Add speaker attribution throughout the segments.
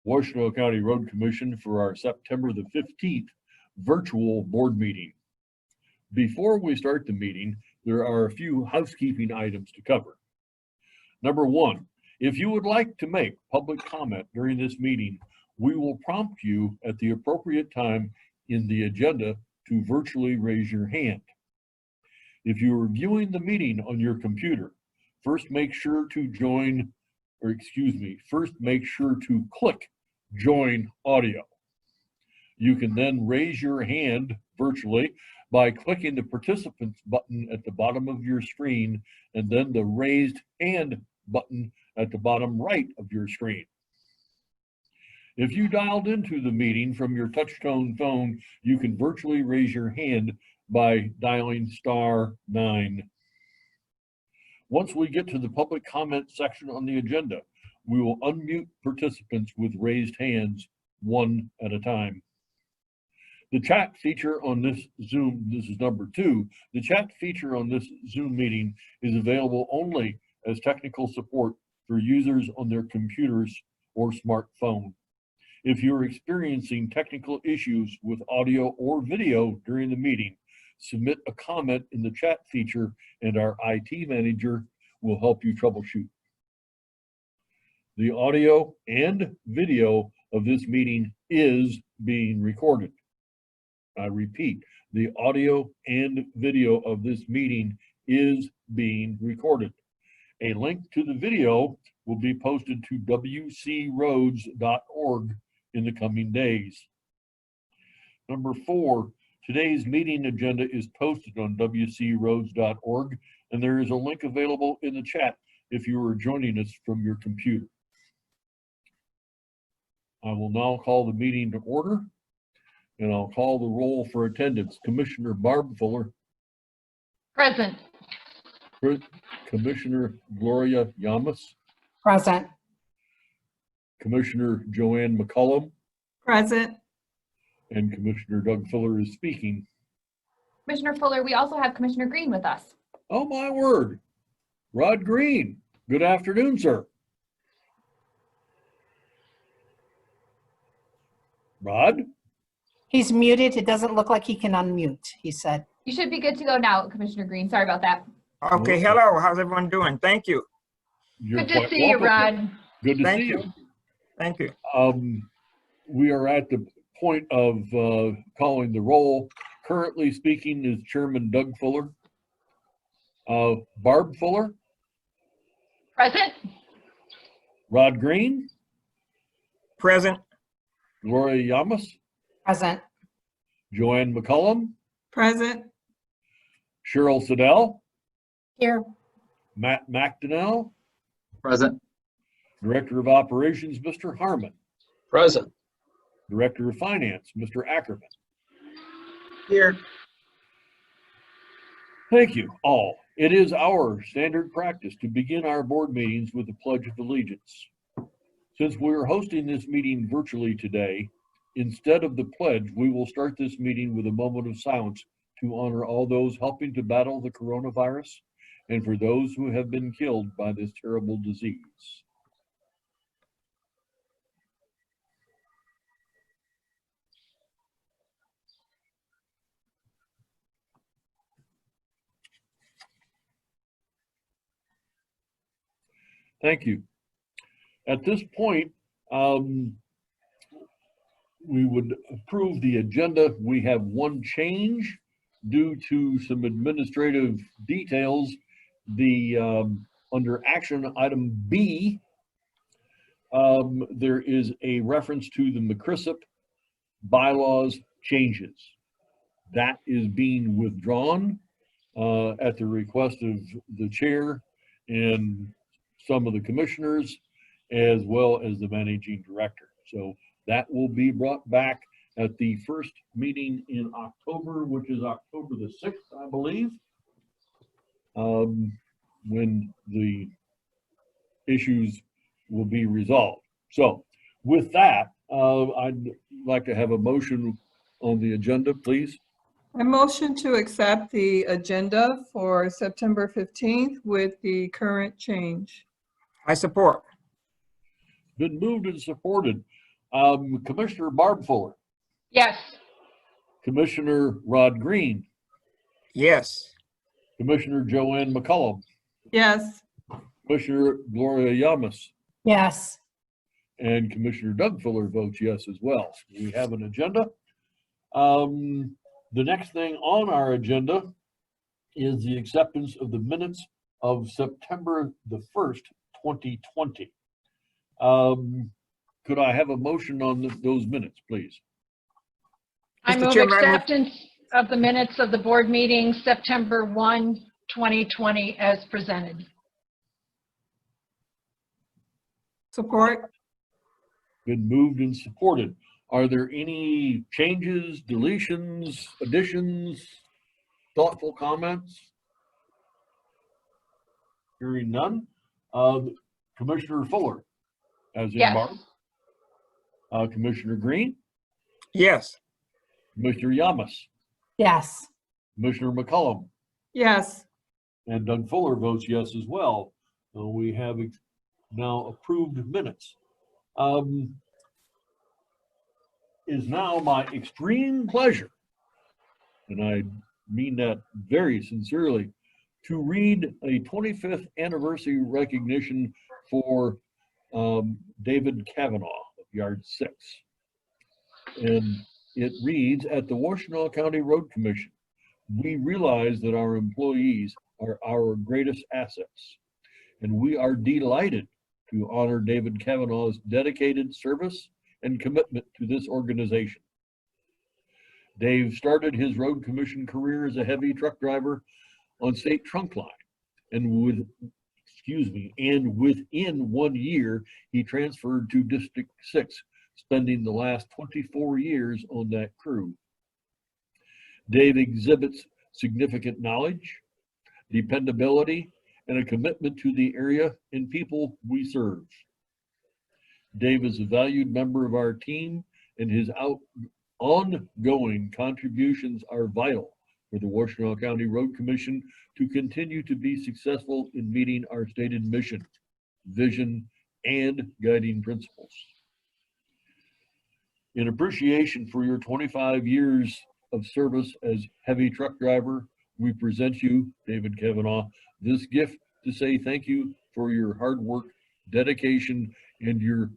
Speaker 1: Washtenaw County Road Commission for our September the 15th virtual board meeting. Before we start the meeting, there are a few housekeeping items to cover. Number one, if you would like to make public comment during this meeting, we will prompt you at the appropriate time in the agenda to virtually raise your hand. If you are viewing the meeting on your computer, first make sure to click Join Audio. You can then raise your hand virtually by clicking the Participants button at the bottom of your screen and then the Raised Hand button at the bottom right of your screen. If you dialed into the meeting from your touch-tone phone, you can virtually raise your hand by dialing *9. Once we get to the public comment section on the agenda, we will unmute participants with raised hands one at a time. The chat feature on this Zoom, this is number 2, the chat feature on this Zoom meeting is available only as technical support for users on their computers or smartphone. If you're experiencing technical issues with audio or video during the meeting, submit a comment in the chat feature and our IT manager will help you troubleshoot. The audio and video of this meeting is being recorded. I repeat, the audio and video of this meeting is being recorded. A link to the video will be posted to WCRoads.org in the coming days. Number 4, today's meeting agenda is posted on WCRoads.org, and there is a link available in the chat if you are joining us from your computer. I will now call the meeting to order, and I'll call the roll for attendance. Commissioner Barb Fuller.
Speaker 2: Present.
Speaker 1: Commissioner Gloria Yamas.
Speaker 3: Present.
Speaker 1: Commissioner Joanne McCullum.
Speaker 3: Present.
Speaker 1: And Commissioner Doug Fuller is speaking.
Speaker 2: Commissioner Fuller, we also have Commissioner Green with us.
Speaker 1: Oh, my word. Rod Green. Good afternoon, sir. Rod?
Speaker 3: He's muted. It doesn't look like he can unmute, he said.
Speaker 2: You should be good to go now, Commissioner Green. Sorry about that.
Speaker 4: Okay, hello. How's everyone doing? Thank you.
Speaker 1: You're
Speaker 2: Good to see you, Rod.
Speaker 1: Good to see you.
Speaker 4: Thank you.
Speaker 1: We are at the point of calling the roll. Currently speaking is Chairman Doug Fuller. Barb Fuller.
Speaker 2: Present.
Speaker 1: Rod Green.
Speaker 4: Present.
Speaker 1: Gloria Yamas.
Speaker 3: Present.
Speaker 1: Joanne McCullum.
Speaker 3: Present.
Speaker 1: Cheryl Siddell.
Speaker 3: Here.
Speaker 1: Matt McDonnell.
Speaker 5: Present.
Speaker 1: Director of Operations, Mr. Harmon.
Speaker 5: Present.
Speaker 1: Director of Finance, Mr. Ackerman.
Speaker 4: Here.
Speaker 1: Thank you all. It is our standard practice to begin our board meetings with the Pledge of Allegiance. Since we're hosting this meeting virtually today, instead of the pledge, we will start this meeting with a moment of silence to honor all those helping to battle the coronavirus and for those who have been killed by this terrible disease. Thank you. At this point, we would approve the agenda. We have one change due to some administrative details. Under action item B, there is a reference to the McChrysip bylaws changes. That is being withdrawn at the request of the chair and some of the commissioners, as well as the managing director. So that will be brought back at the first meeting in October, which is October the 6th, I believe, when the issues will be resolved. So with that, I'd like to have a motion on the agenda, please.
Speaker 6: I motion to accept the agenda for September 15th with the current change.
Speaker 4: I support.
Speaker 1: Been moved and supported. Commissioner Barb Fuller,
Speaker 2: Yes.
Speaker 1: Commissioner Rod Green,
Speaker 4: Yes.
Speaker 1: Commissioner Joanne McCullum,
Speaker 6: Yes.
Speaker 1: Commissioner Gloria Yamas,
Speaker 3: Yes.
Speaker 1: and Commissioner Doug Fuller votes yes as well. We have an agenda. The next thing on our agenda is the acceptance of the minutes of September the 1st, 2020. Could I have a motion on those minutes, please?
Speaker 2: I
Speaker 4: Mr.
Speaker 2: move
Speaker 4: Chairman, I move-
Speaker 2: acceptance of the minutes of the board meeting September 1, 2020 as presented.
Speaker 6: Support.
Speaker 1: Been moved and supported. Are there any changes, deletions, additions, thoughtful comments? Hearing none. Commissioner Fuller, as in
Speaker 2: Yes.
Speaker 1: Barb. Commissioner Green,
Speaker 4: Yes.
Speaker 1: Commissioner Yamas,
Speaker 3: Yes.
Speaker 1: Commissioner McCullum,
Speaker 6: Yes.
Speaker 1: and Doug Fuller votes yes as well. We have now approved minutes. Is now my extreme pleasure, and I mean that very sincerely, to read a 25th anniversary recognition for David Kavanaugh of Yard 6. And it reads, at the Washtenaw County Road Commission, we realize that our employees are our greatest assets, and we are delighted to honor David Kavanaugh's dedicated service and commitment to this organization. Dave started his road commission career as a heavy truck driver on state trunk line, and within 1 year, he transferred to District 6, spending the last 24 years on that crew. Dave exhibits significant knowledge, dependability, and a commitment to the area and people we serve. Dave is a valued member of our team, and his ongoing contributions are vital for the Washtenaw County Road Commission to continue to be successful in meeting our stated mission, vision, and guiding principles. In appreciation for your 25 years of service as heavy truck driver, we present you, David Kavanaugh, this gift to say thank you for your hard work, dedication, and your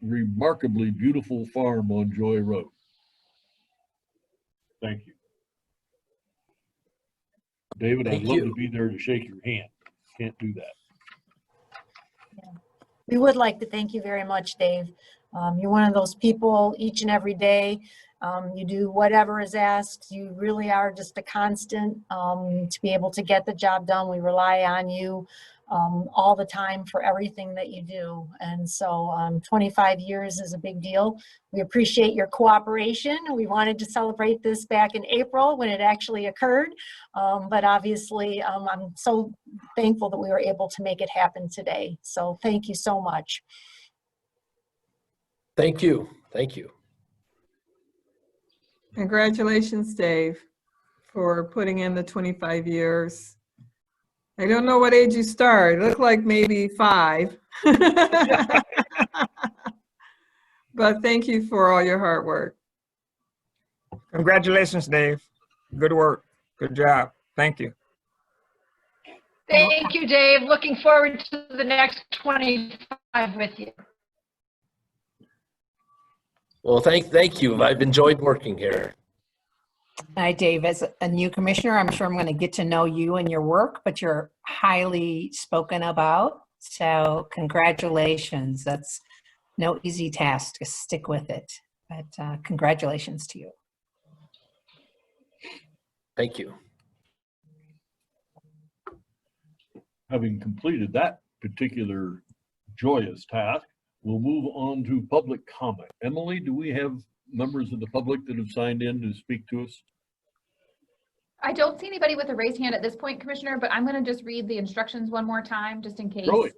Speaker 1: remarkably beautiful farm on Joy Road. Thank you. David, I'd
Speaker 7: Thank
Speaker 1: love
Speaker 7: you.
Speaker 1: to be there to shake your hand. Can't do that.
Speaker 8: We would like to thank you very much, Dave. You're one of those people each and every day. You do whatever is asked. You really are just a constant to be able to get the job done. We rely on you all the time for everything that you do. And so 25 years is a big deal. We appreciate your cooperation. We wanted to celebrate this back in April when it actually occurred. But obviously, I'm so thankful that we were able to make it happen today. So thank you so much.
Speaker 7: Thank you. Thank you.
Speaker 6: Congratulations, Dave, for putting in the 25 years. I don't know what age you started. It looked like maybe 5. But thank you for all your hard work.
Speaker 4: Congratulations, Dave. Good work. Good job. Thank you.
Speaker 2: Thank you, Dave. Looking forward to the next 25 with you.
Speaker 7: Well, thank you. I've enjoyed working here.
Speaker 3: Hi, Dave. As a new commissioner, I'm sure I'm going to get to know you and your work, but you're highly spoken about. So congratulations. That's no easy task. Just stick with it. But congratulations to you.
Speaker 7: Thank you.
Speaker 1: Having completed that particular joyous task, we'll move on to public comment. Emily, do we have members of the public that have signed in to speak to us?
Speaker 2: I don't see anybody with a raised hand at this point, Commissioner, but I'm going to just read the instructions one more time, just in case.
Speaker 1: Really?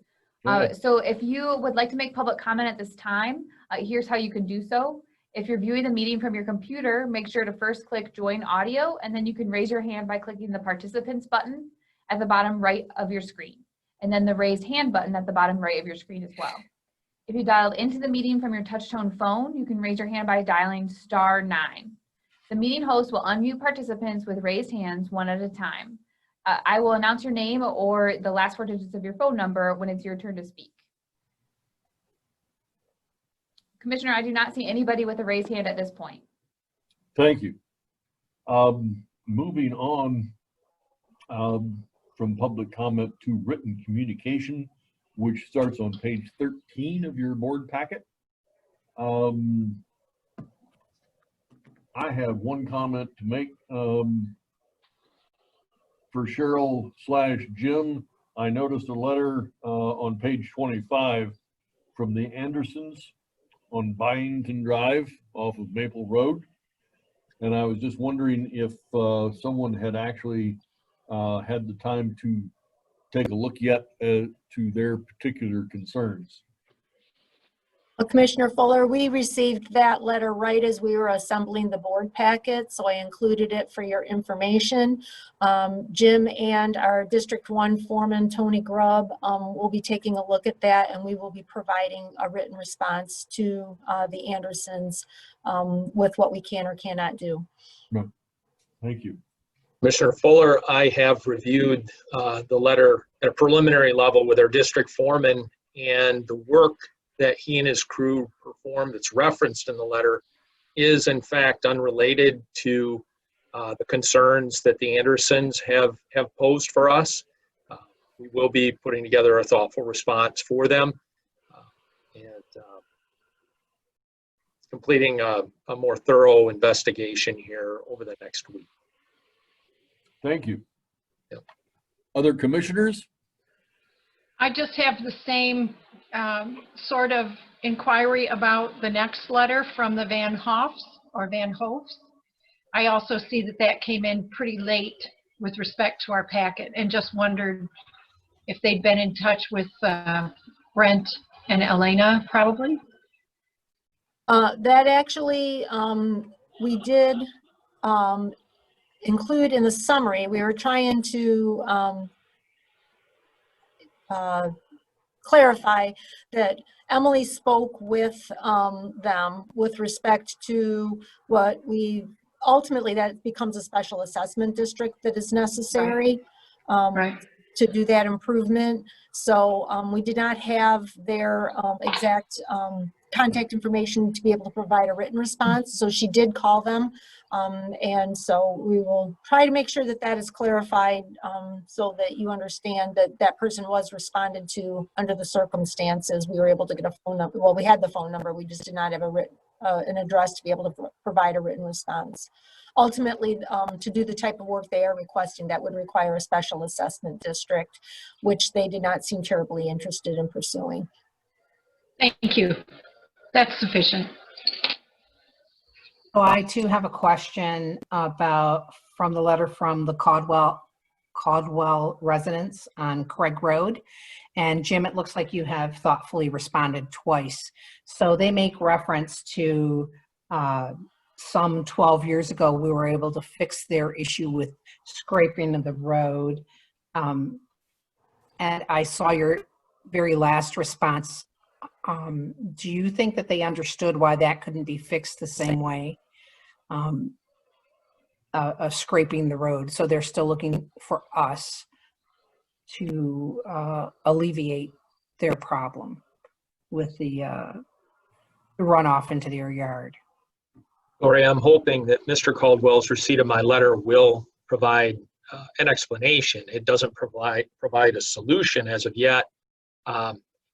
Speaker 1: Go ahead.
Speaker 2: So if you would like to make public comment at this time, here's how you can do so. If you're viewing the meeting from your computer, make sure to first click join audio, and then you can raise your hand by clicking the participants button at the bottom right of your screen, and then the raised hand button at the bottom right of your screen as well. If you dialed into the meeting from your touch-tone phone, you can raise your hand by dialing *9. The meeting host will unmute participants with raised hands one at a time. I will announce your name or the last 4 digits of your phone number when it's your turn to speak. Commissioner, I do not see anybody with a raised hand at this point.
Speaker 1: Thank you. Moving on from public comment to written communication, which starts on page 13 of your board packet. I have one comment to make. For Cheryl/Jim, I noticed a letter on page 25 from the Andersons on Byington Drive off of Maple Road. And I was just wondering if someone had actually had the time to take a look yet to their particular concerns.
Speaker 8: Commissioner Fuller, we received that letter right as we were assembling the board packet, so I included it for your information. Jim and our District 1 foreman, Tony Grubb, will be taking a look at that, and we will be providing a written response to the Andersons with what we can or cannot do.
Speaker 1: Thank you.
Speaker 5: Commissioner Fuller, I have reviewed the letter at a preliminary level with our district foreman, and the work that he and his crew performed that's referenced in the letter is in fact unrelated to the concerns that the Andersons have posed for us. We will be putting together a thoughtful response for them and completing a more thorough investigation here over the next week.
Speaker 1: Thank you.
Speaker 5: Yep.
Speaker 1: Other commissioners?
Speaker 9: I just have the same sort of inquiry about the next letter from the Van Hoffs. I also see that that came in pretty late with respect to our packet, and just wondered if they'd been in touch with Brent and Elena, probably.
Speaker 8: That actually, we did include in the summary. We were trying to clarify that Emily spoke with them with respect to what we ultimately, that becomes a special assessment district that is necessary to do that improvement. So we did not have their exact contact information to be able to provide a written response. So she did call them. And so we will try to make sure that that is clarified so that you understand that that person was responded to under the circumstances. We were able to get a phone number. Well, we had the phone number. We just did not have a written, an address to be able to provide a written response. Ultimately, to do the type of work they are requesting, that would require a special assessment district, which they did not seem terribly interested in pursuing.
Speaker 9: Thank you. That's sufficient.
Speaker 3: So I too have a question about from the letter from the Caldwell residents on Craig Road. And Jim, it looks like you have thoughtfully responded twice. So they make reference to some 12 years ago, we were able to fix their issue with scraping of the road. And I saw your very last response. Do you think that they understood why that couldn't be fixed the same way, scraping the road? So they're still looking for us to alleviate their problem with the runoff into their yard.
Speaker 5: Lori, I'm hoping that Mr. Caldwell's receipt of my letter will provide an explanation. It doesn't provide a solution as of yet.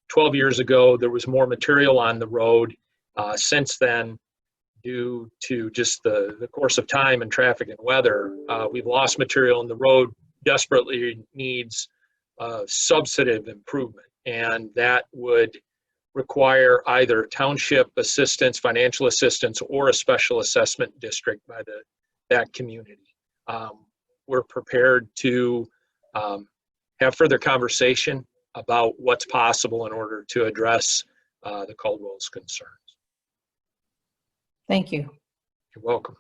Speaker 5: 12 years ago, there was more material on the road. Since then, due to just the course of time and traffic and weather, we've lost material, and the road desperately needs substantive improvement. And that would require either township assistance, financial assistance, or a special assessment district by that community. We're prepared to have further conversation about what's possible in order to address the Caldwell's concerns.
Speaker 3: Thank you.
Speaker 5: You're welcome.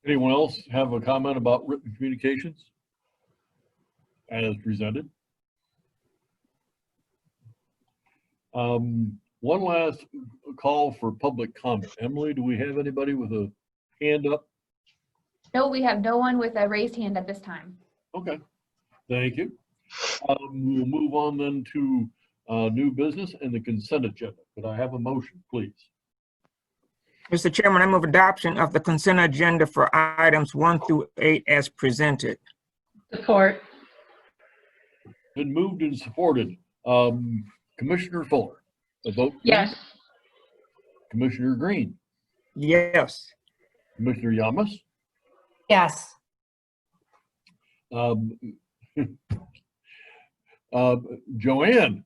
Speaker 1: Anyone else have a comment about written communications as presented? One last call for public comment. Emily, do we have anybody with a hand up?
Speaker 2: No, we have no one with a raised hand at this time.
Speaker 1: Okay, thank you. We'll move on then to new business and the consent agenda. Could I have a motion, please?
Speaker 4: Mr. Chairman, I move adoption of the consent agenda for items 1 through 8 as presented.
Speaker 9: Support.
Speaker 1: Been moved and supported. Commissioner Fuller, a vote? please.
Speaker 9: Yes.
Speaker 1: Commissioner Green,
Speaker 4: Yes.
Speaker 1: Commissioner Yamas,
Speaker 3: Yes.
Speaker 1: um, Joanne,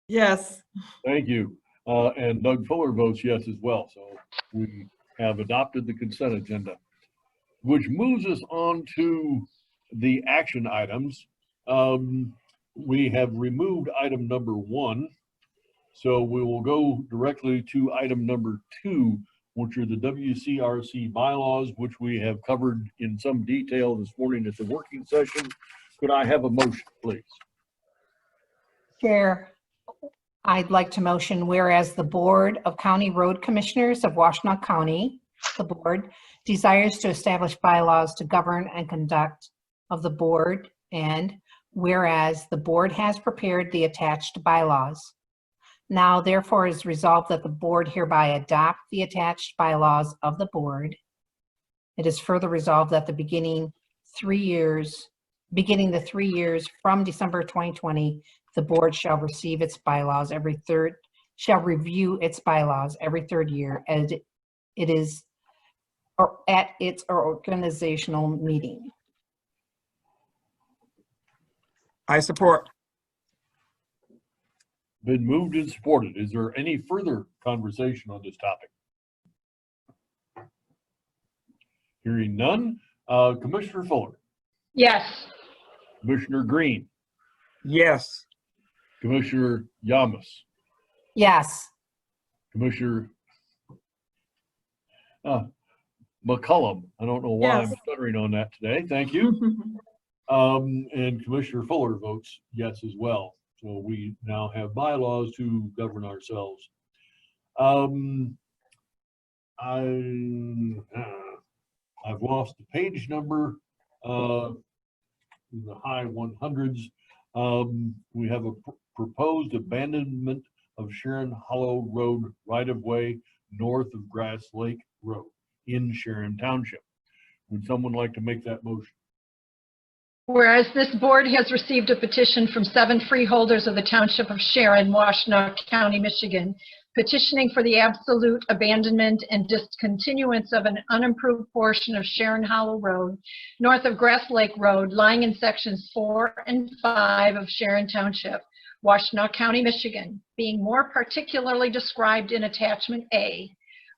Speaker 6: Yes.
Speaker 1: thank you. And Doug Fuller votes yes as well. So we have adopted the consent agenda, which moves us on to the action items. We have removed item number 1. So we will go directly to item number 2, which are the WCRC bylaws, which we have covered in some detail this morning at the working session. Could I have a motion, please?
Speaker 3: Chair, I'd like to motion whereas the Board of County Road Commissioners of Washtenaw County, the board, desires to establish bylaws to govern and conduct of the board, and whereas the board has prepared the attached bylaws. Now therefore is resolved that the board hereby adopt the attached bylaws of the board. It is further resolved that beginning the 3 years from December 2020, the board shall review its bylaws every third year as it is or at its organizational meeting.
Speaker 4: I support.
Speaker 1: Been moved and supported. Is there any further conversation on this topic? Hearing none. Commissioner Fuller,
Speaker 9: Yes.
Speaker 1: Commissioner Green,
Speaker 4: Yes.
Speaker 1: Commissioner Yamas,
Speaker 3: Yes.
Speaker 1: Commissioner McCullum. I don't know why
Speaker 6: Yes.
Speaker 1: I'm stuttering on that today. Thank you. And Commissioner Fuller votes yes as well. So we now have bylaws to govern ourselves. I've lost the page number, in the high 100s. We have a proposed abandonment of Sharon Hollow Road right-of-way north of Grass Lake Road in Sharon Township. Would someone like to make that motion?
Speaker 9: Whereas this board has received a petition from 7 freeholders of the Township of Sharon, Washtenaw County, Michigan, petitioning for the absolute abandonment and discontinuance of an unimproved portion of Sharon Hollow Road, north of Grass Lake Road, lying in sections 4 and 5 of Sharon Township, Washtenaw County, Michigan, being more particularly described in Attachment A.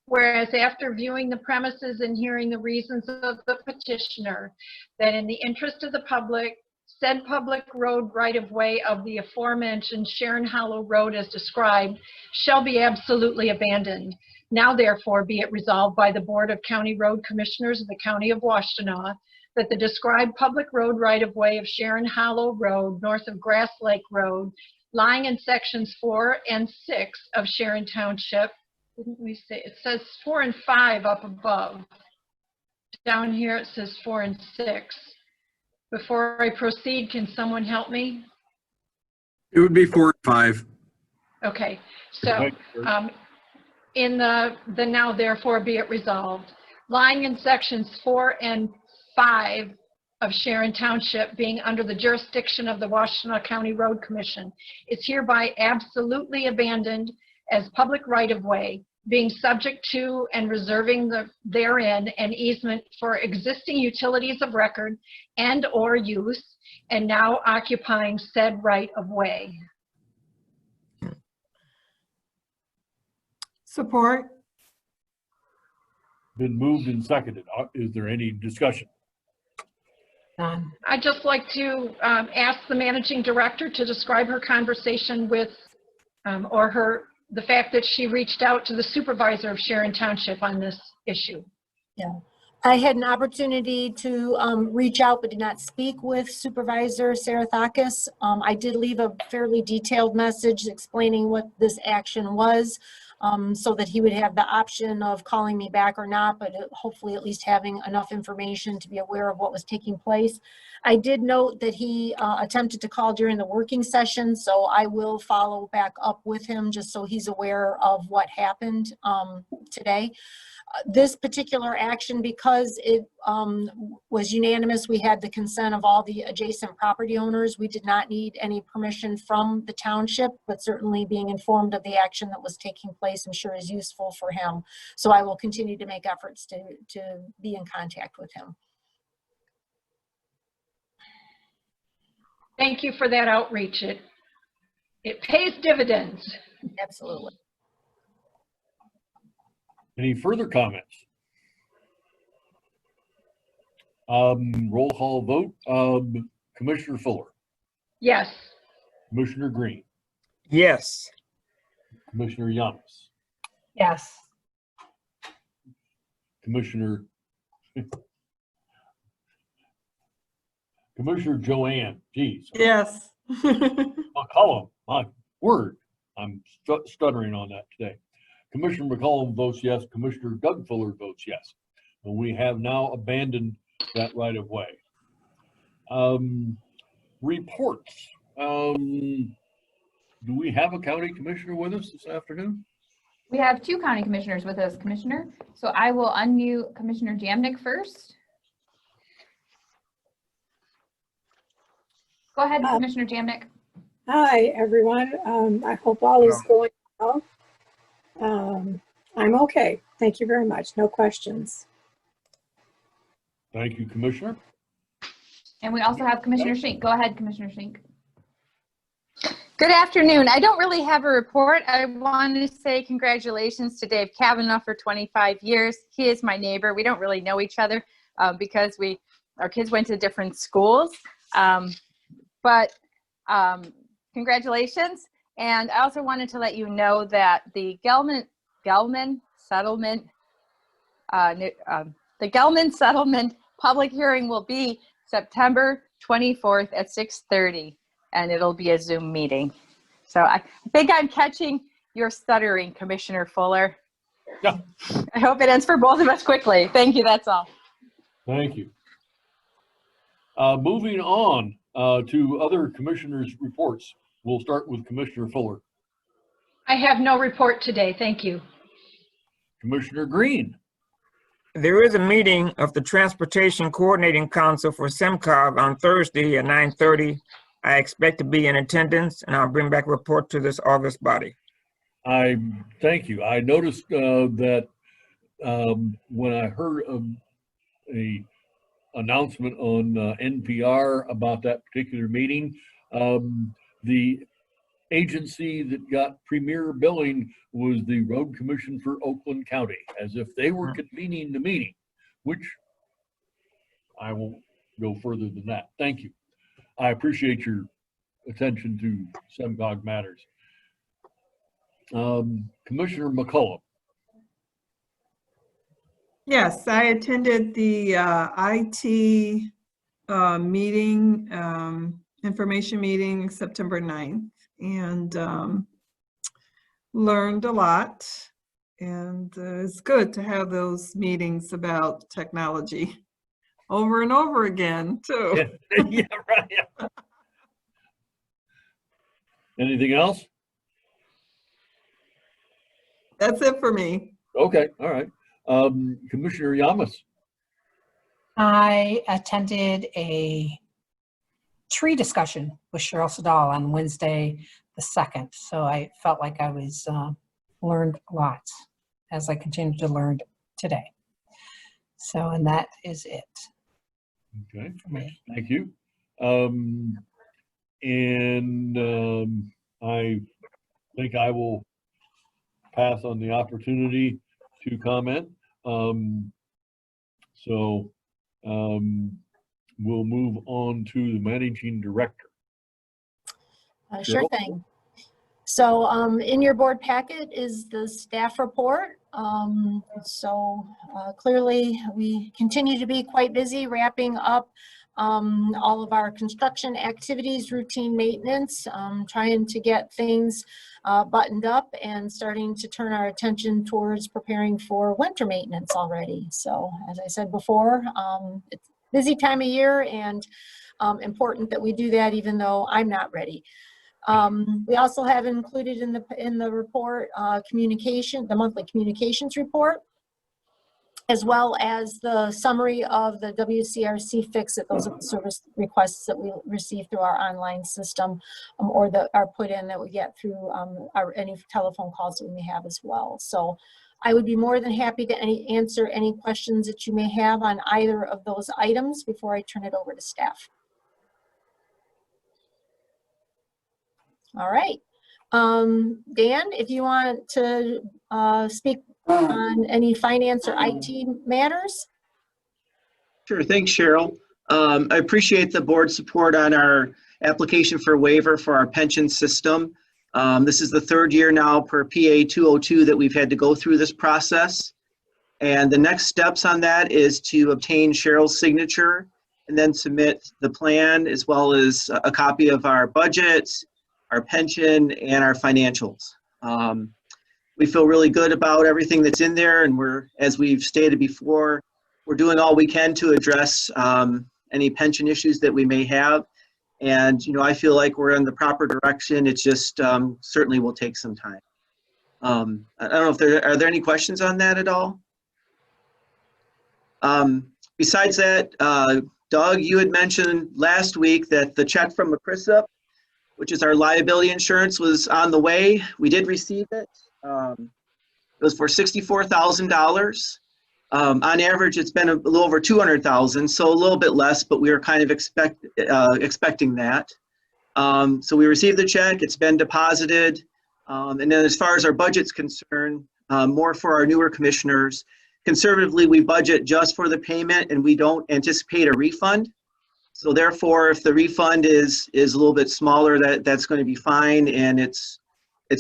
Speaker 9: Whereas after viewing the premises and hearing the reasons of the petitioner, that in the interest of the public, said public road right-of-way of the aforementioned Sharon Hollow Road as described shall be absolutely abandoned. Now therefore be it resolved by the Board of County Road Commissioners of the County of Washtenaw that the described public road right-of-way of Sharon Hollow Road north of Grass Lake Road, lying in sections 4 and 6 of Sharon Township, didn't we say, it says 4 and 5 up above. Down here it says 4 and 6. Before I proceed, can someone help me?
Speaker 10: It would be 4 and 5.
Speaker 9: Okay, so in the now therefore be it resolved, lying in sections 4 and 5 of Sharon Township being under the jurisdiction of the Washtenaw County Road Commission is hereby absolutely abandoned as public right-of-way, being subject to and reserving therein an easement for existing utilities of record and or use, and now occupying said right-of-way.
Speaker 6: Support.
Speaker 1: Been moved and seconded. Is there any discussion?
Speaker 3: None.
Speaker 9: I'd just like to ask the managing director to describe her conversation with, the fact that she reached out to the supervisor of Sharon Township on this issue.
Speaker 8: Yeah. I had an opportunity to reach out but did not speak with Supervisor Sarathakis. I did leave a fairly detailed message explaining what this action was, so that he would have the option of calling me back or not, but hopefully at least having enough information to be aware of what was taking place. I did note that he attempted to call during the working session, so I will follow back up with him just so he's aware of what happened today. This particular action, because it was unanimous, we had the consent of all the adjacent property owners. We did not need any permission from the township, but certainly being informed of the action that was taking place, I'm sure is useful for him. So I will continue to make efforts to be in contact with him.
Speaker 9: Thank you for that outreach. It pays dividends.
Speaker 8: Absolutely.
Speaker 1: Any further comments? Roll call vote. Commissioner Fuller,
Speaker 9: Yes.
Speaker 1: Commissioner Green,
Speaker 4: Yes.
Speaker 1: Commissioner Yamas,
Speaker 3: Yes.
Speaker 1: Commissioner Joanne, geez,
Speaker 6: Yes.
Speaker 1: McCollum, my word, I'm stuttering on that today. Commissioner McCollum votes yes. Commissioner Doug Fuller votes yes. And we have now abandoned that right of way. Reports. Do we have a county commissioner with us this afternoon?
Speaker 2: We have 2 county commissioners with us, Commissioner. So I will unmute Commissioner Jamnik first. Go ahead, Commissioner Jamnik.
Speaker 11: Hi, everyone. I hope all is going well. I'm okay. Thank you very much. No questions.
Speaker 1: Thank you, Commissioner.
Speaker 2: And we also have Commissioner Schenk. Go ahead, Commissioner Schenk.
Speaker 12: Good afternoon. I don't really have a report. I want to say congratulations to Dave Kavanaugh for 25 years. He is my neighbor. We don't really know each other because our kids went to different schools. But congratulations. And I also wanted to let you know that the Gelman settlement, public hearing will be September 24th at 6:30, and it'll be a Zoom meeting. So I think I'm catching your stuttering, Commissioner Fuller.
Speaker 1: Yeah.
Speaker 12: I hope it ends for both of us quickly. Thank you. That's all.
Speaker 1: Thank you. Moving on to other commissioners' reports. We'll start with Commissioner Fuller.
Speaker 9: I have no report today. Thank you.
Speaker 1: Commissioner Green.
Speaker 4: There is a meeting of the Transportation Coordinating Council for SEMCOG on Thursday at 9:30. I expect to be in attendance, and I'll bring back a report to this August body.
Speaker 1: Thank you. I noticed that when I heard of a announcement on NPR about that particular meeting, the agency that got premier billing was the Road Commission for Oakland County, as if they were convening the meeting, which I won't go further than that. Thank you. I appreciate your attention to SEMCOG matters. Commissioner McCullough.
Speaker 6: Yes, I attended the IT meeting, information meeting September 9th, and learned a lot. And it's good to have those meetings about technology over and over again, too.
Speaker 1: Yeah, right. Yeah. Anything else?
Speaker 6: That's it for me.
Speaker 1: Okay, all right. Commissioner Yamas.
Speaker 3: I attended a tree discussion with Cheryl Sadal on Wednesday the 2nd. So I felt like I was learned a lot as I continue to learn today. So, and that is it.
Speaker 1: Okay,
Speaker 3: for me.
Speaker 1: Thank you. I think I will pass on the opportunity to comment. We'll move on to the managing director.
Speaker 8: Sure thing. So in your board packet is the staff report. Clearly, we continue to be quite busy wrapping up all of our construction activities, routine maintenance, trying to get things buttoned up and starting to turn our attention towards preparing for winter maintenance already. So as I said before, it's a busy time of year and important that we do that even though I'm not ready. We also have included in the report the monthly communications report, as well as the summary of the WCRC fix-it. Those are the service requests that we receive through our online system, or that are put in that we get through any telephone calls that we may have as well. So I would be more than happy to answer any questions that you may have on either of those items before I turn it over to staff. All right. Dan, if you want to speak on any finance or IT matters.
Speaker 13: Sure, thanks, Cheryl. I appreciate the board's support on our application for waiver for our pension system. This is the third year now per PA 202 that we've had to go through this process. And the next steps on that is to obtain Cheryl's signature and then submit the plan as well as a copy of our budget, our pension, and our financials. We feel really good about everything that's in there, and as we've stated before, we're doing all we can to address any pension issues that we may have. And I feel like we're in the proper direction. It's just certainly will take some time. I don't know if are there any questions on that at all? Besides that, Doug, you had mentioned last week that the check from Macrissa, which is our liability insurance, was on the way. We did receive it. It was for $64,000. On average, it's been a little over 200,000, so a little bit less, but we were kind of expecting that. So we received the check, it's been deposited. And then as far as our budget's concerned, more for our newer commissioners, conservatively, we budget just for the payment and we don't anticipate a refund. So therefore, if the refund is a little bit smaller, that's going to be fine, and it's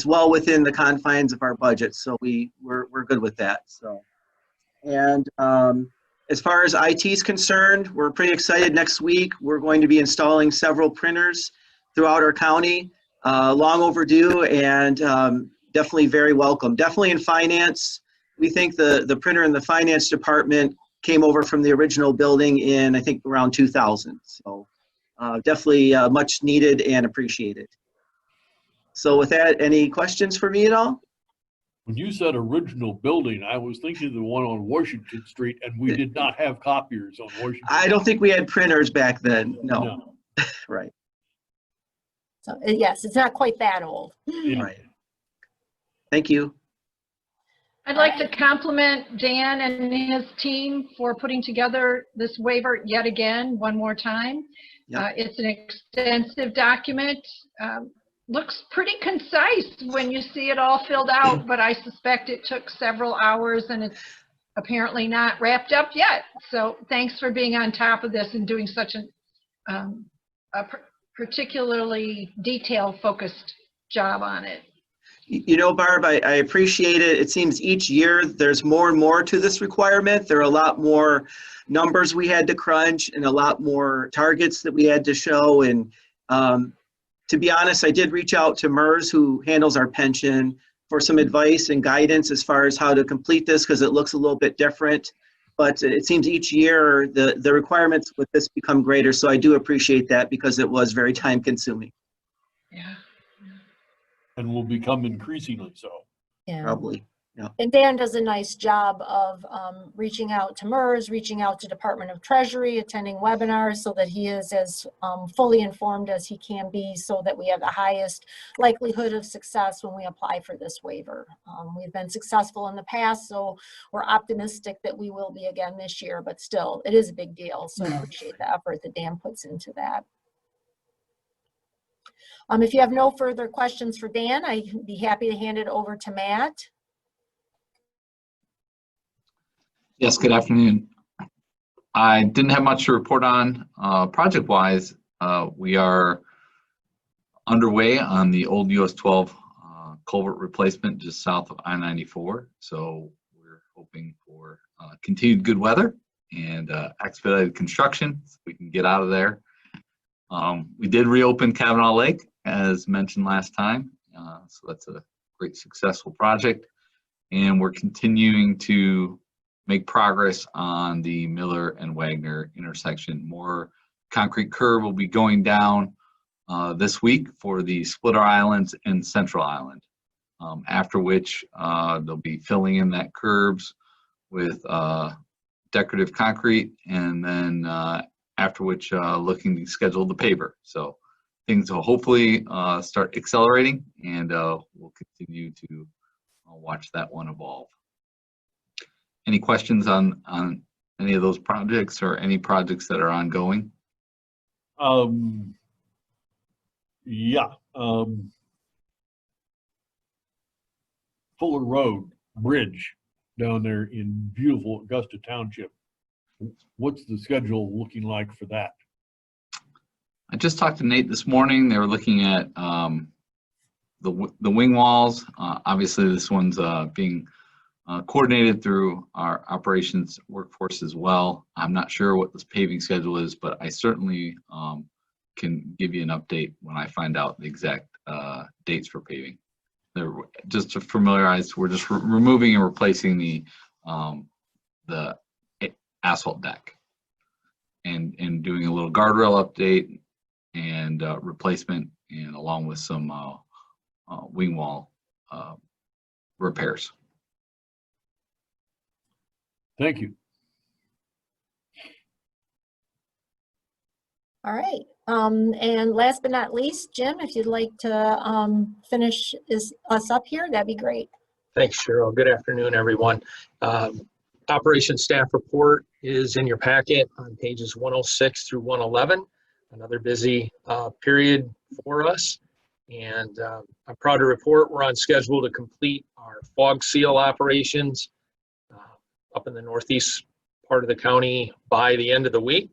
Speaker 13: well within the confines of our budget. So we're good with that. So, and as far as IT is concerned, we're pretty excited. Next week, we're going to be installing several printers throughout our county. Long overdue and definitely very welcome. Definitely in finance, we think the printer in the finance department came over from the original building in, I think, around 2000. So definitely much needed and appreciated. So with that, any questions for me at all?
Speaker 1: When you said original building, I was thinking of the one on Washington Street, and we did not have copiers on Washington.
Speaker 13: I don't think we had printers back then. No. Right.
Speaker 8: So yes, it's not quite that old.
Speaker 1: Yeah.
Speaker 13: Right. Thank you.
Speaker 9: I'd like to compliment Dan and his team for putting together this waiver yet again, one more time.
Speaker 13: Yep.
Speaker 9: It's an extensive document. Looks pretty concise when you see it all filled out, but I suspect it took several hours and it's apparently not wrapped up yet. So thanks for being on top of this and doing such a particularly detail-focused job on it.
Speaker 13: Barb, I appreciate it. It seems each year there's more and more to this requirement. There are a lot more numbers we had to crunch and a lot more targets that we had to show. And to be honest, I did reach out to MERS, who handles our pension, for some advice and guidance as far as how to complete this, because it looks a little bit different. But it seems each year the requirements with this become greater. So I do appreciate that because it was very time consuming.
Speaker 9: Yeah.
Speaker 1: And will become increasingly so.
Speaker 8: Yeah.
Speaker 13: Probably. Yeah.
Speaker 8: And Dan does a nice job of reaching out to MERS, reaching out to Department of Treasury, attending webinars so that he is as fully informed as he can be so that we have the highest likelihood of success when we apply for this waiver. We've been successful in the past, so we're optimistic that we will be again this year, but still, it is a big deal. So I appreciate the effort that Dan puts into that. If you have no further questions for Dan, I'd be happy to hand it over to Matt.
Speaker 14: Yes, good afternoon. I didn't have much to report on project-wise. We are underway on the old US 12 culvert replacement just south of I-94. So hoping for continued good weather and expedited construction so we can get out of there. We did reopen Kavanaugh Lake, as mentioned last time, so that's a great successful project. And we're continuing to make progress on the Miller and Wagner intersection. More concrete curb will be going down this week for the Splitter Islands and Central Island, after which they'll be filling in that curbs with decorative concrete, and then after which looking to schedule the paver. So things will hopefully start accelerating, and we'll continue to watch that one evolve. Any questions on any of those projects or any projects that are ongoing?
Speaker 1: Yeah. Fuller Road Bridge down there in beautiful Augusta Township. What's the schedule looking like for that?
Speaker 14: I just talked to Nate this morning. They were looking at the wing walls. Obviously, this one's being coordinated through our operations workforce as well. I'm not sure what this paving schedule is, but I certainly can give you an update when I find out the exact dates for paving. They're just to familiarize, we're just removing and replacing the asphalt deck and doing a little guardrail update and replacement, and along with some wing wall repairs.
Speaker 1: Thank you.
Speaker 8: All right. And last but not least, Jim, if you'd like to finish us up here, that'd be great.
Speaker 5: Thanks, Cheryl. Good afternoon, everyone. Operations staff report is in your packet on pages 106 through 111. Another busy period for us. And I'm proud to report we're on schedule to complete our fog seal operations up in the northeast part of the county by the end of the week.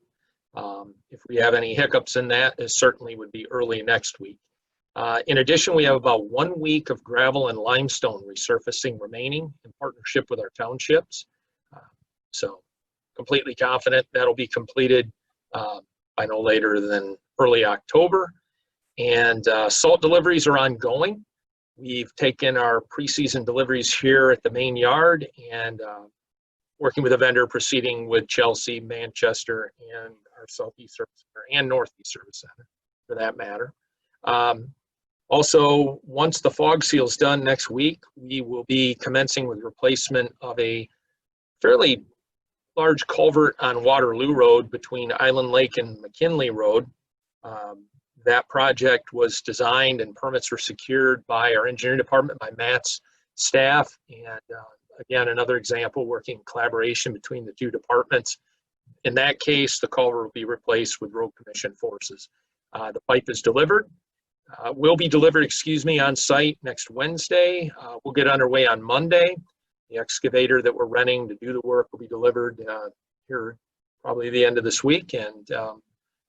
Speaker 5: If we have any hiccups in that, it certainly would be early next week. In addition, we have about 1 week of gravel and limestone resurfacing remaining in partnership with our townships. So completely confident that'll be completed by no later than early October. And salt deliveries are ongoing. We've taken our preseason deliveries here at the main yard and working with a vendor, proceeding with Chelsea, Manchester, and our Southeast Service Center and Northeast Service Center, for that matter. Also, once the fog seal is done next week, we will be commencing with replacement of a fairly large culvert on Waterloo Road between Island Lake and McKinley Road. That project was designed and permits were secured by our engineering department, by Matt's staff, and again, another example working in collaboration between the two departments. In that case, the culvert will be replaced with road commission forces. The pipe is delivered, will be delivered, on site next Wednesday. We'll get underway on Monday. The excavator that we're renting to do the work will be delivered here probably the end of this week, and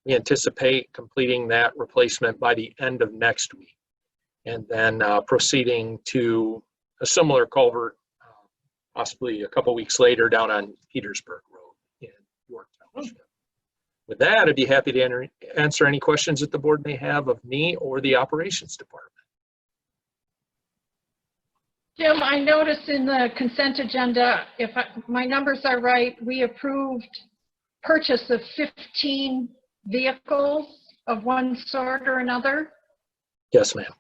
Speaker 5: we anticipate completing that replacement by the end of next week, and then proceeding to a similar culvert possibly a couple weeks later down on Petersburg Road in York Township. With that, I'd be happy to answer any questions that the board may have of me or the operations department.
Speaker 9: Jim, I noticed in the consent agenda, if my numbers are right, we approved purchase of 15 vehicles of one sort or another.
Speaker 5: Yes, ma'am.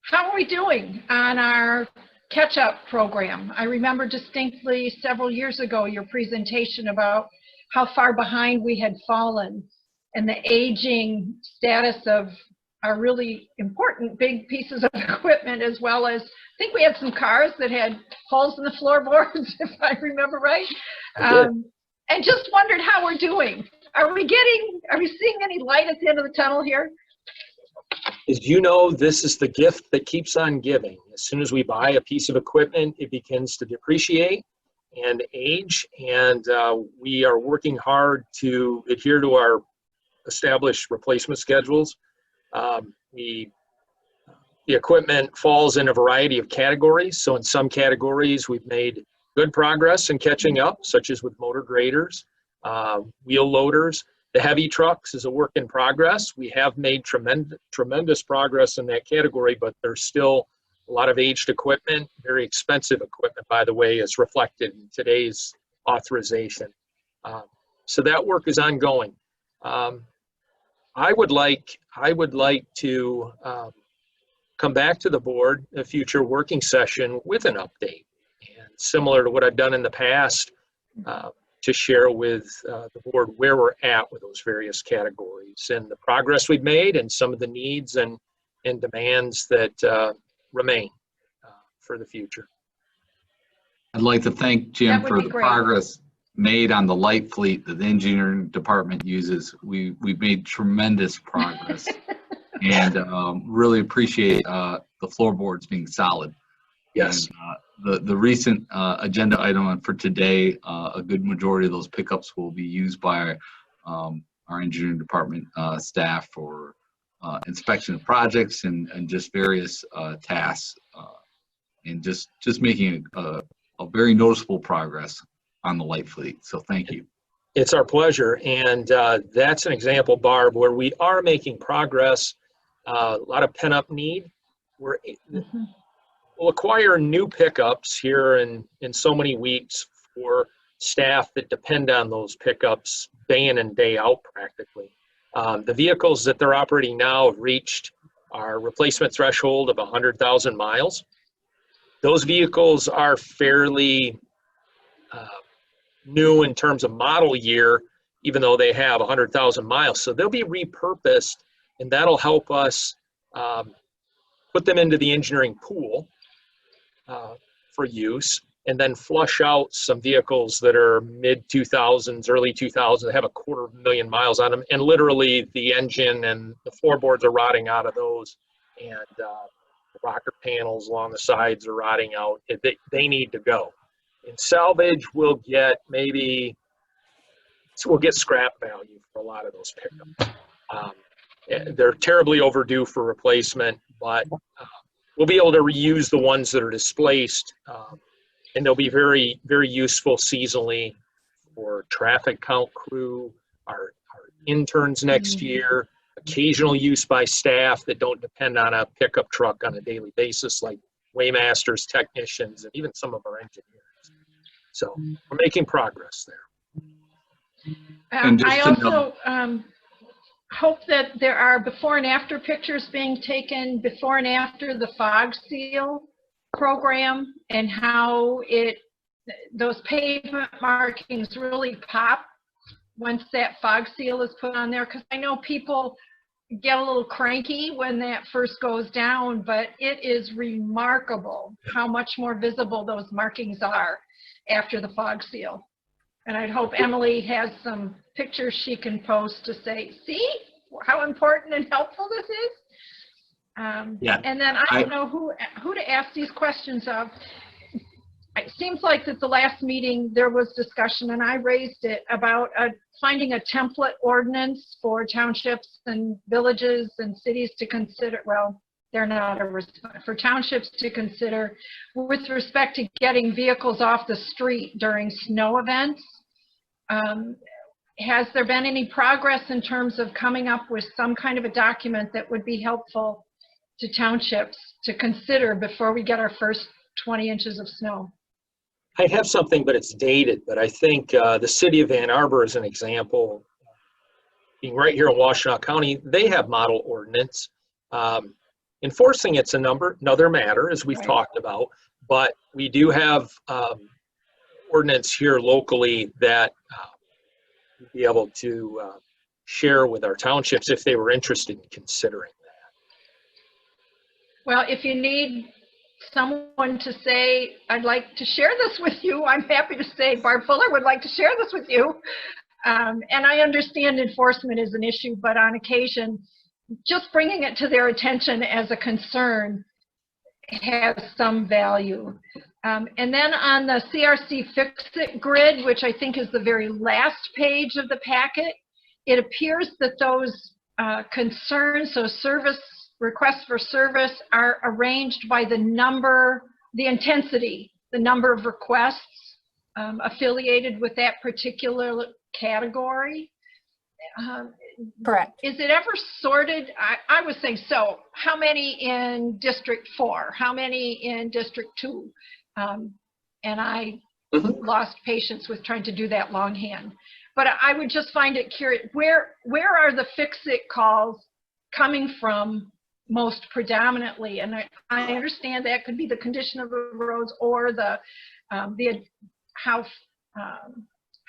Speaker 9: How are we doing on our catch-up program? I remember distinctly several years ago your presentation about how far behind we had fallen and the aging status of our really important big pieces of equipment, as well as, I think we had some cars that had holes in the floorboards, if I remember right. And just wondered how we're doing. Are we seeing any light at the end of the tunnel here?
Speaker 5: As you know, this is the gift that keeps on giving. As soon as we buy a piece of equipment, it begins to depreciate and age, and we are working hard to adhere to our established replacement schedules. The equipment falls in a variety of categories. So in some categories, we've made good progress in catching up, such as with motor graders, wheel loaders. The heavy trucks is a work in progress. We have made tremendous progress in that category, but there's still a lot of aged equipment, very expensive equipment, by the way, is reflected in today's authorization. So that work is ongoing. I would like to come back to the board a future working session with an update, and similar to what I've done in the past, to share with the board where we're at with those various categories and the progress we've made and some of the needs and demands that remain for the future.
Speaker 14: I'd like to thank Jim
Speaker 9: That would
Speaker 14: for
Speaker 9: be
Speaker 14: the
Speaker 9: great.
Speaker 14: progress made on the light fleet that the engineering department uses. We've made tremendous progress and really appreciate the floorboards being solid.
Speaker 5: Yes.
Speaker 14: And the recent agenda item for today, a good majority of those pickups will be used by our engineering department staff for inspection of projects and just various tasks, and just making a very noticeable progress on the light fleet. So thank you.
Speaker 5: It's our pleasure. And that's an example, Barb, where we are making progress, a lot of pent-up need. We'll acquire new pickups here in so many weeks for staff that depend on those pickups day in and day out practically. The vehicles that they're operating now have reached our replacement threshold of 100,000 miles. Those vehicles are fairly new in terms of model year, even though they have 100,000 miles. So they'll be repurposed, and that'll help us put them into the engineering pool for use, and then flush out some vehicles that are mid-2000s, early 2000s, have 250,000 miles on them, and literally the engine and the floorboards are rotting out of those, and the rocker panels along the sides are rotting out. They need to go. In salvage, we'll get scrap value for a lot of those pickups. They're terribly overdue for replacement, but we'll be able to reuse the ones that are displaced, and they'll be very, very useful seasonally for traffic count crew, our interns next year, occasional use by staff that don't depend on a pickup truck on a daily basis, like weightmasters, technicians, and even some of our engineers. So we're making progress there.
Speaker 9: I also hope that there are before and after pictures being taken before and after the fog seal program, and how those pavement markings really pop once that fog seal is put on there, because I know people get a little cranky when that first goes down, but it is remarkable how much more visible those markings are after the fog seal. And I'd hope Emily has some pictures she can post to say, see how important and helpful this is.
Speaker 14: Yeah.
Speaker 9: And then I don't know who to ask these questions of. It seems like that the last meeting there was discussion, and I raised it, about finding a template ordinance for townships and villages and cities to consider. Well, they're not for townships to consider with respect to getting vehicles off the street during snow events. Has there been any progress in terms of coming up with some kind of a document that would be helpful to townships to consider before we get our first 20 inches of snow?
Speaker 5: I have something, but it's dated, but I think the city of Ann Arbor is an example. Being right here in Washtenaw County, they have model ordinance. Enforcing it's another matter, as we've talked about, but we do have ordinance here locally that we'd be able to share with our townships if they were interested in considering that.
Speaker 9: Well, if you need someone to say, I'd like to share this with you, I'm happy to say Barb Fuller would like to share this with you. And I understand enforcement is an issue, but on occasion, just bringing it to their attention as a concern has some value. And then on the CRC Fix-It grid, which I think is the very last page of the packet, it appears that those concerns, so requests for service, are arranged by the intensity, the number of requests. affiliated with that particular category.
Speaker 8: Correct.
Speaker 9: Is it ever sorted? I was saying, so how many in District 4? How many in District 2? And I lost patience with trying to do that longhand. But I would just find it curious, where are the fix-it calls coming from most predominantly? And I understand that could be the condition of the roads or the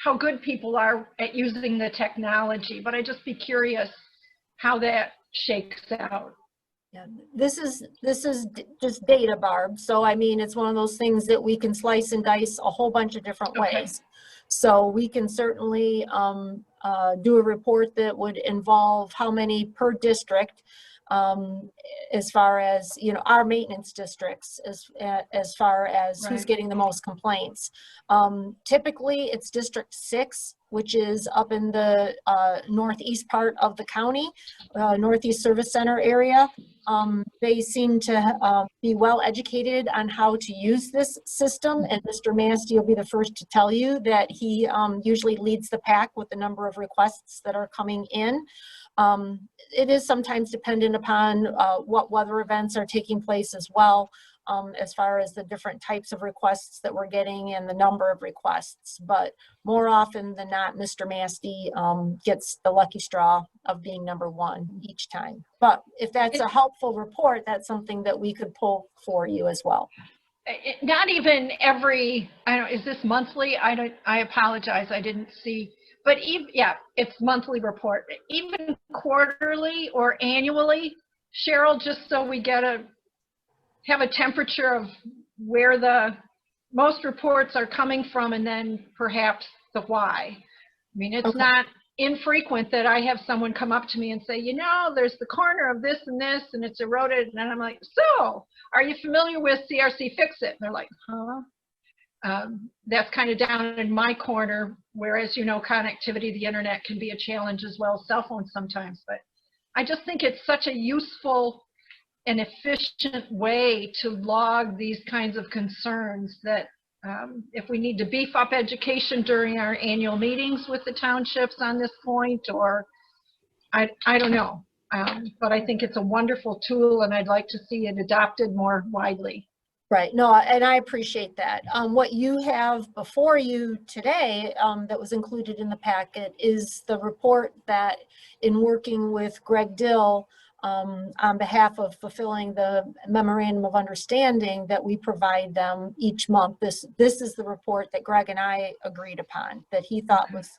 Speaker 9: how good people are at using the technology, but I'd just be curious how that shakes out.
Speaker 8: Yeah, this is just data, Barb. So I mean, it's one of those things that we can slice and dice a whole bunch of different ways. So we can certainly do a report that would involve how many per district, as far as, you know, our maintenance districts, as far as who's getting the most complaints. Typically it's District 6, which is up in the northeast part of the county, Northeast Service Center area. They seem to be well educated on how to use this system, and Mr. Masti will be the first to tell you that he usually leads the pack with the number of requests that are coming in. It is sometimes dependent upon what weather events are taking place as well, as far as the different types of requests that we're getting and the number of requests. But more often than not, Mr. Masti gets the lucky straw of being number one each time. But if that's a helpful report, that's something that we could pull for you as well.
Speaker 9: Not even every, I don't know, is this monthly? I apologize, I didn't see. But even, yeah, it's monthly report. Even quarterly or annually, Cheryl, just so we have a temperature of where the most reports are coming from, and then perhaps the why. I mean, it's not infrequent that I have someone come up to me and say, you know, there's the corner of this and this, and it's eroded. And I'm like, so are you familiar with CRC Fix It? And they're like, huh? That's kind of down in my corner, whereas, you know, connectivity, the internet can be a challenge as well, cell phones sometimes. But I just think it's such a useful and efficient way to log these kinds of concerns that if we need to beef up education during our annual meetings with the townships on this point, or I don't know. But I think it's a wonderful tool, and I'd like to see it adopted more widely.
Speaker 8: Right. No, and I appreciate that. What you have before you today that was included in the packet is the report that, in working with Greg Dill on behalf of fulfilling the memorandum of understanding that we provide them each month. This is the report that Greg and I agreed upon, that he thought was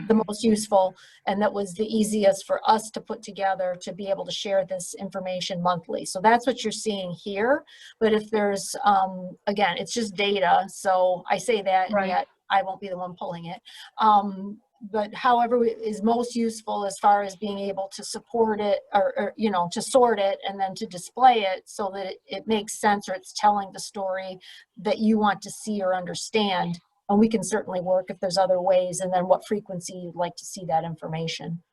Speaker 8: the most useful, and that was the easiest for us to put together to be able to share this information monthly. So that's what you're seeing here. But if there's, again, it's just data. So I say that, and yet I won't be the one pulling it. But however is most useful as far as being able to support it, or you know, to sort it and then to display it so that it makes sense, or it's telling the story that you want to see or understand. And we can certainly work if there's other ways, and then what frequency you'd like to see that information.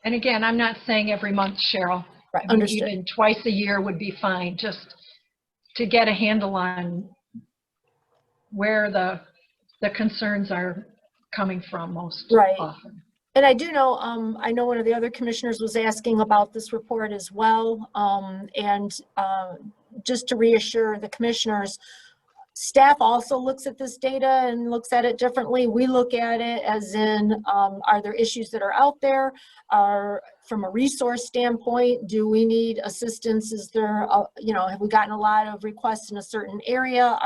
Speaker 9: And again, I'm not saying every month, Cheryl.
Speaker 8: Right,
Speaker 9: I mean,
Speaker 8: understood.
Speaker 9: even twice a year would be fine, just to get a handle on where the concerns are coming from most often.
Speaker 8: And I do know, I know one of the other commissioners was asking about this report as well. And just to reassure the commissioners, staff also looks at this data and looks at it differently. We look at it as in, are there issues that are out there? From a resource standpoint, do we need assistance? Is there, you know, have we gotten a lot of requests in a certain area?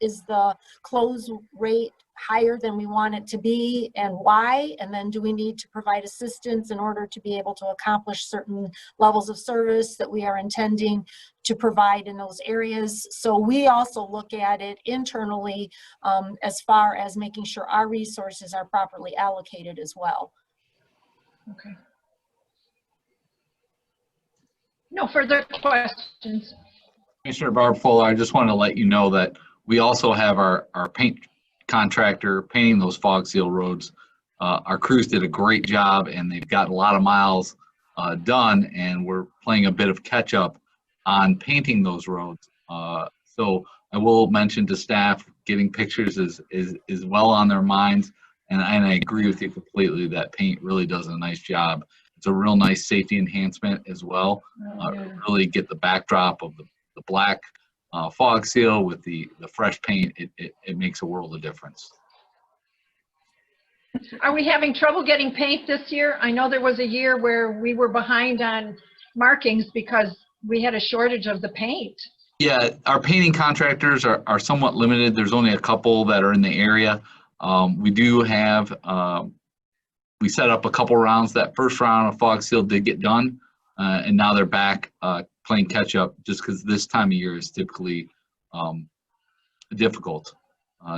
Speaker 8: Is the close rate higher than we want it to be, and why? And then do we need to provide assistance in order to be able to accomplish certain levels of service that we are intending to provide in those areas? So we also look at it internally as far as making sure our resources are properly allocated as well.
Speaker 9: Okay. No further questions.
Speaker 14: Commissioner Barb Fuller, I just want to let you know that we also have our paint contractor painting those fog seal roads. Our crews did a great job, and they've got a lot of miles done, and we're playing a bit of catch up on painting those roads. So I will mention to staff, getting pictures is well on their minds. And I agree with you completely that paint really does a nice job. It's a real nice safety enhancement as well. Really get the backdrop of the black fog seal with the fresh paint. It makes a world of difference.
Speaker 9: Are we having trouble getting paint this year? I know there was a year where we were behind on markings because we had a shortage of the paint.
Speaker 14: Yeah, our painting contractors are somewhat limited. There's only a couple that are in the area. We do have, we set up a couple rounds. That first round of fog seal did get done, and now they're back playing catch up just because this time of year is typically difficult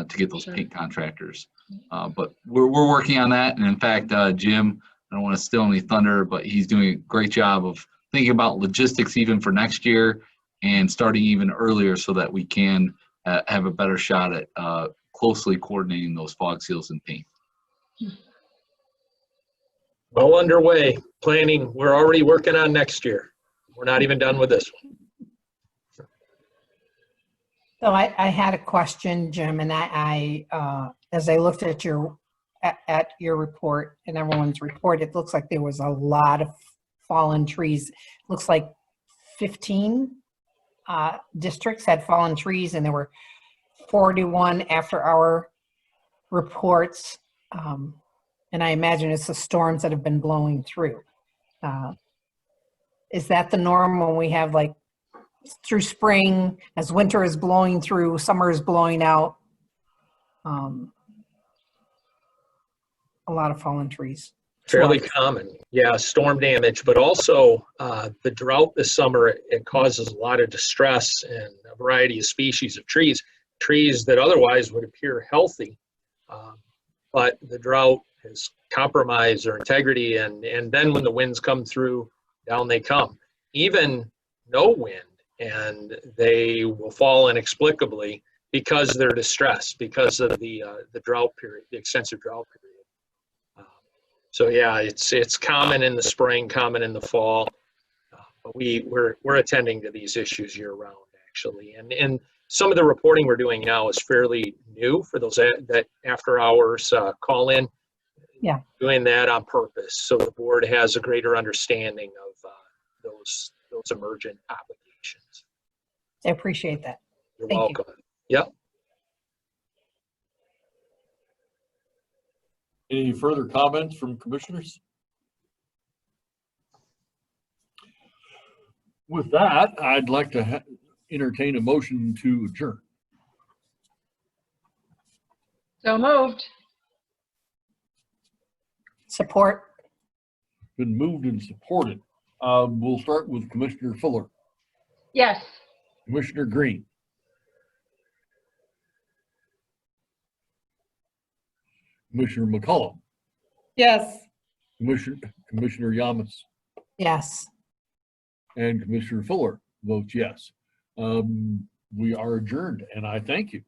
Speaker 14: to get those paint contractors. But we're working on that. And in fact, Jim, I don't want to steal any thunder, but he's doing a great job of thinking about logistics even for next year and starting even earlier so that we can have a better shot at closely coordinating those fog seals and paint.
Speaker 5: Well underway, planning. We're already working on next year. We're not even done with this one.
Speaker 3: So I had a question, Jim, and I as I looked at your report and everyone's report, it looks like there was a lot of fallen trees. It looks like 15 districts had fallen trees, and there were 41 after-hour reports. And I imagine it's the storms that have been blowing through. Is that the norm when we have, like, through spring, as winter is blowing through, summer is blowing out? A lot of fallen trees.
Speaker 5: Fairly common, yeah, storm damage, but also the drought this summer, it causes a lot of distress in a variety of species of trees that otherwise would appear healthy, but the drought has compromised their integrity, and then when the winds come through, down they come. Even no wind, and they will fall inexplicably because they're distressed, because of the drought period, the extensive drought period. So yeah, it's common in the spring, common in the fall, but we're attending to these issues year round actually, and some of the reporting we're doing now is fairly new for those that after hours call in.
Speaker 3: Yeah,
Speaker 5: doing that on purpose so the board has a greater understanding of those emergent applications.
Speaker 3: I appreciate that.
Speaker 5: You're
Speaker 3: Thank
Speaker 5: welcome. Yep.
Speaker 1: Any further comments from commissioners? With that, I'd like to entertain a motion to adjourn.
Speaker 9: So moved.
Speaker 3: Support.
Speaker 1: Been moved and supported. We'll start with Commissioner Fuller.
Speaker 9: Yes.
Speaker 1: Commissioner Green. Commissioner McCollum.
Speaker 6: Yes.
Speaker 1: Commissioner Yamas.
Speaker 3: Yes.
Speaker 1: And Commissioner Fuller votes yes. We are adjourned, and I thank you.